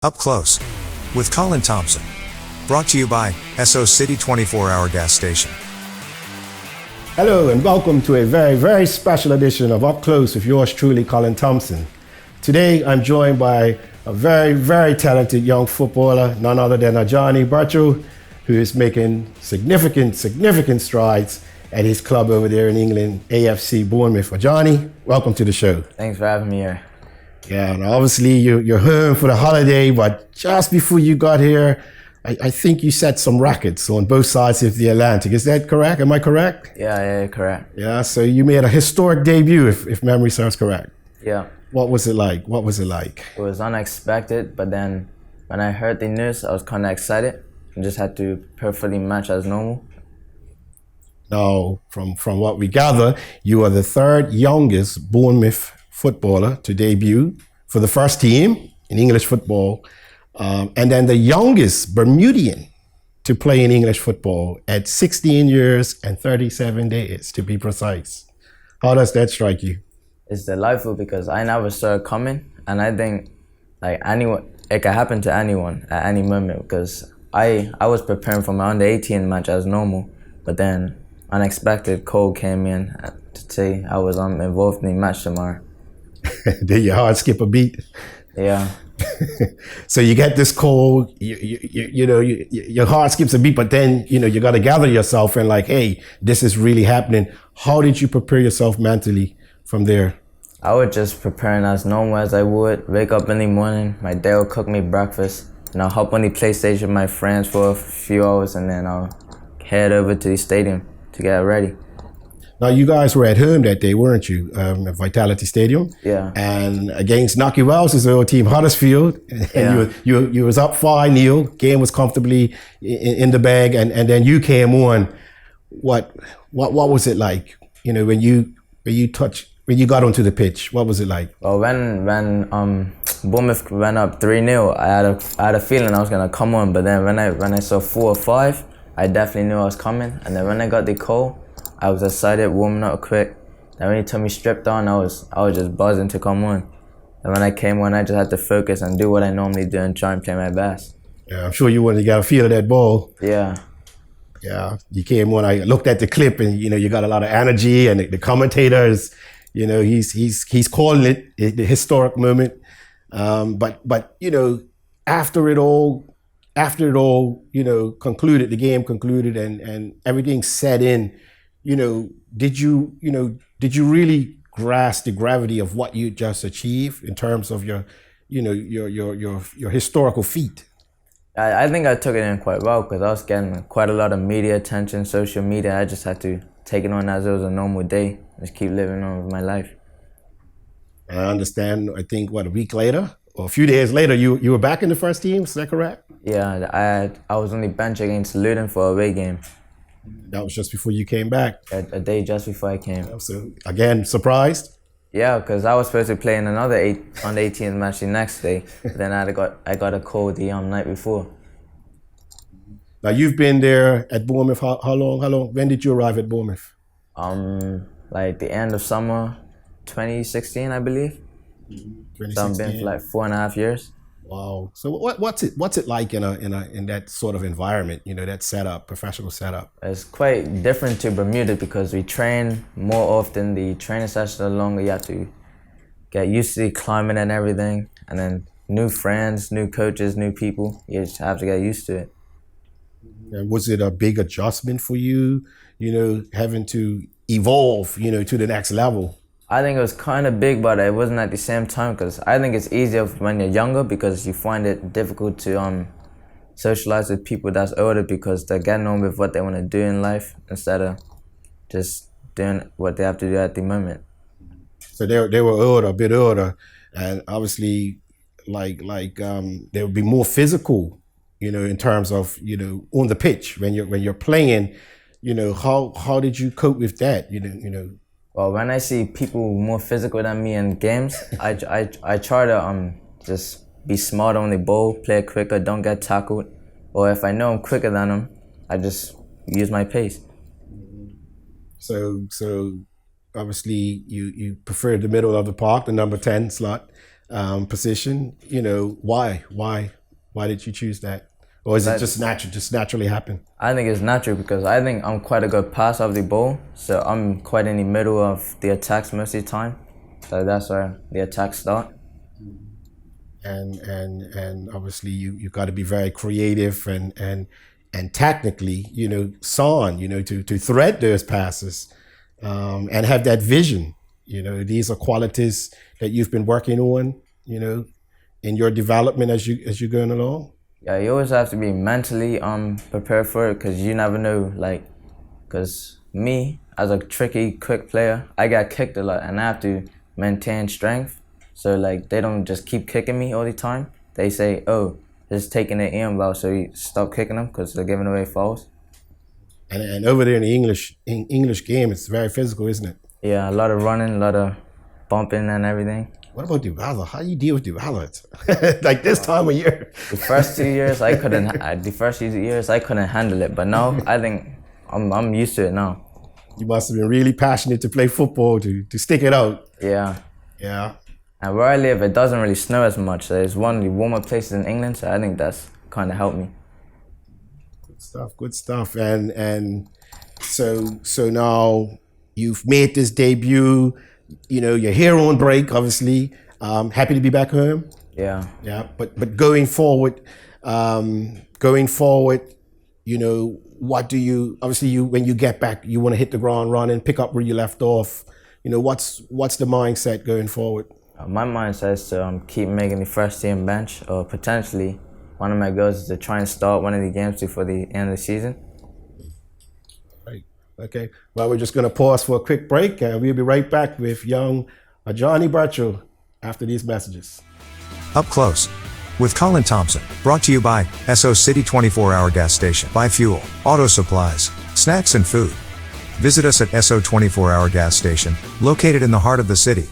Up Close with Colin Thompson. Brought to you by SO City 24-hour gas station. Hello and welcome to a very, very special edition of Up Close with yours truly, Colin Thompson. Today I'm joined by a very, very talented young footballer, none other than Ajani Burchall, who is making significant strides at his club over there in England, AFC Bournemouth. Ajani, welcome to the show. Thanks for having me here. Yeah, and obviously you're home for the holiday, but just before you got here, I think you set some records on both sides of the Atlantic. Is that correct? Am I correct? Yeah, correct. Yeah, so you made a historic debut, if memory serves correct. Yeah. What was it like? It was unexpected, but then when I heard the news, I was kind of excited. I just had to perfectly match as normal. Now, from what we gather, you are the third youngest Bournemouth footballer to debut for the first team in English football, and then the youngest Bermudian to play in English football at 16 years and 37 days, to be precise. How does that strike you? It's delightful because I never saw it coming, and I think it can happen to anyone at any moment because I was preparing for my under-18 match as normal, but then unexpected call came in to say I was involved in the match tomorrow. Did your heart skip a beat? Yeah. So you get this call, your heart skips a beat, but then, you got to gather yourself and like, hey, this is really happening. How did you prepare yourself mentally from there? I was just preparing as normal as I would. Wake up in the morning, my dad would cook me breakfast, and I'll hop on the PlayStation with my friends for a few hours, and then I'll head over to the stadium to get ready. Now, you guys were at home that day, weren't you? At Vitality Stadium. Yeah. And against Knocky Wells' old team, Huddersfield. And Yeah. you was up 5-0. Game was comfortably in the bag, and then you came on. What was it like? When you got onto the pitch, what was it like? Well, when Bournemouth went up 3-0, I had a feeling I was gonna come on, but then when I saw 4 or 5, I definitely knew I was coming. And then when I got the call, I was excited, warming up quick. Then when he told me stripped on, I was just buzzing to come on. And when I came on, I just had to focus and do what I normally do and try and play my best. Yeah, I'm sure you wanted to get a feel of that ball. Yeah. Yeah, you came on. I looked at the clip, and you got a lot of energy, and the commentators, he's calling it the historic moment. But after it all, concluded, the game concluded, and everything set in. Did you really grasp the gravity of what you just achieved in terms of your historical feat? I think I took it in quite well because I was getting quite a lot of media attention, social media. I just had to take it on as it was a normal day, just keep living on with my life. I understand. I think a week later or a few days later, you were back in the first team. Is that correct? Yeah, I was on the bench against Luton for a away game. That was just before you came back. A day just before I came. So again, surprised? Yeah, because I was supposed to play in another under-18 match the next day. Then I got a call the night before. Now you've been there at Bournemouth. How long? When did you arrive at Bournemouth? Like the end of summer 2016, I believe. 2016. So I've been for like 4.5 years. Wow. So what's it like in that sort of environment? That setup, professional setup. It's quite different to Bermuda because we train more often. The training sessions are longer. You have to get used to the climate and everything, and then new friends, new coaches, new people. You just have to get used to it. And was it a big adjustment for you? Having to evolve, to the next level. I think it was kind of big, but it wasn't at the same time because I think it's easier when you're younger because you find it difficult to socialize with people that's older because they're getting on with what they want to do in life instead of just doing what they have to do at the moment. So they were older, a bit older, and obviously they would be more physical, in terms of on the pitch when you're playing. How did you cope with that? Well, when I see people more physical than me in games, I try to just be smart on the ball, play quicker, don't get tackled. Or if I know I'm quicker than them, I just use my pace. So obviously you prefer the middle of the park, the number 10 slot. position. You know, why did you choose that? Or is it just natural, just naturally happen? I think it's natural because I think I'm quite a good passer of the ball. So I'm quite in the middle of the attacks most of the time. So that's where the attacks start. And obviously you got to be very creative and technically, you know, sound, you know, to thread those passes, and have that vision. You know, these are qualities that you've been working on, you know, in your development as you're going along. Yeah, you always have to be mentally prepared for it because you never know, like, because me, as a tricky, quick player, I got kicked a lot and I have to maintain strength. So, like, they don't just keep kicking me all the time. They say, oh, just taking it in well, so you stop kicking them because they're giving away fouls. And over there in the English game, it's very physical, isn't it? Yeah, a lot of running, a lot of bumping and everything. What about the weather? How do you deal with the weather? Like this time of year? The first 2 years I couldn't. The first 2 years I couldn't handle it, but now I think I'm used to it now. You must have been really passionate to play football to stick it out. Yeah. Yeah. And where I live, it doesn't really snow as much. So it's one of the warmer places in England, so I think that's kind of helped me. Good stuff. And so now you've made this debut. You know, you're here on break, obviously. Happy to be back home. Yeah. Yeah. But going forward, you know, what do you, obviously when you get back, you want to hit the ground running, pick up where you left off. You know, what's the mindset going forward? My mindset is to keep making the first team bench, or potentially one of my goals is to try and start one of the games before the end of the season. Right. Okay. Well, we're just going to pause for a quick break, and we'll be right back with young Ajani Burchall after these messages. Up Close with Colin Thompson, brought to you by SO City 24-hour gas station. Buy fuel, auto supplies, snacks and food. Visit us at SO 24-hour gas station, located in the heart of the city.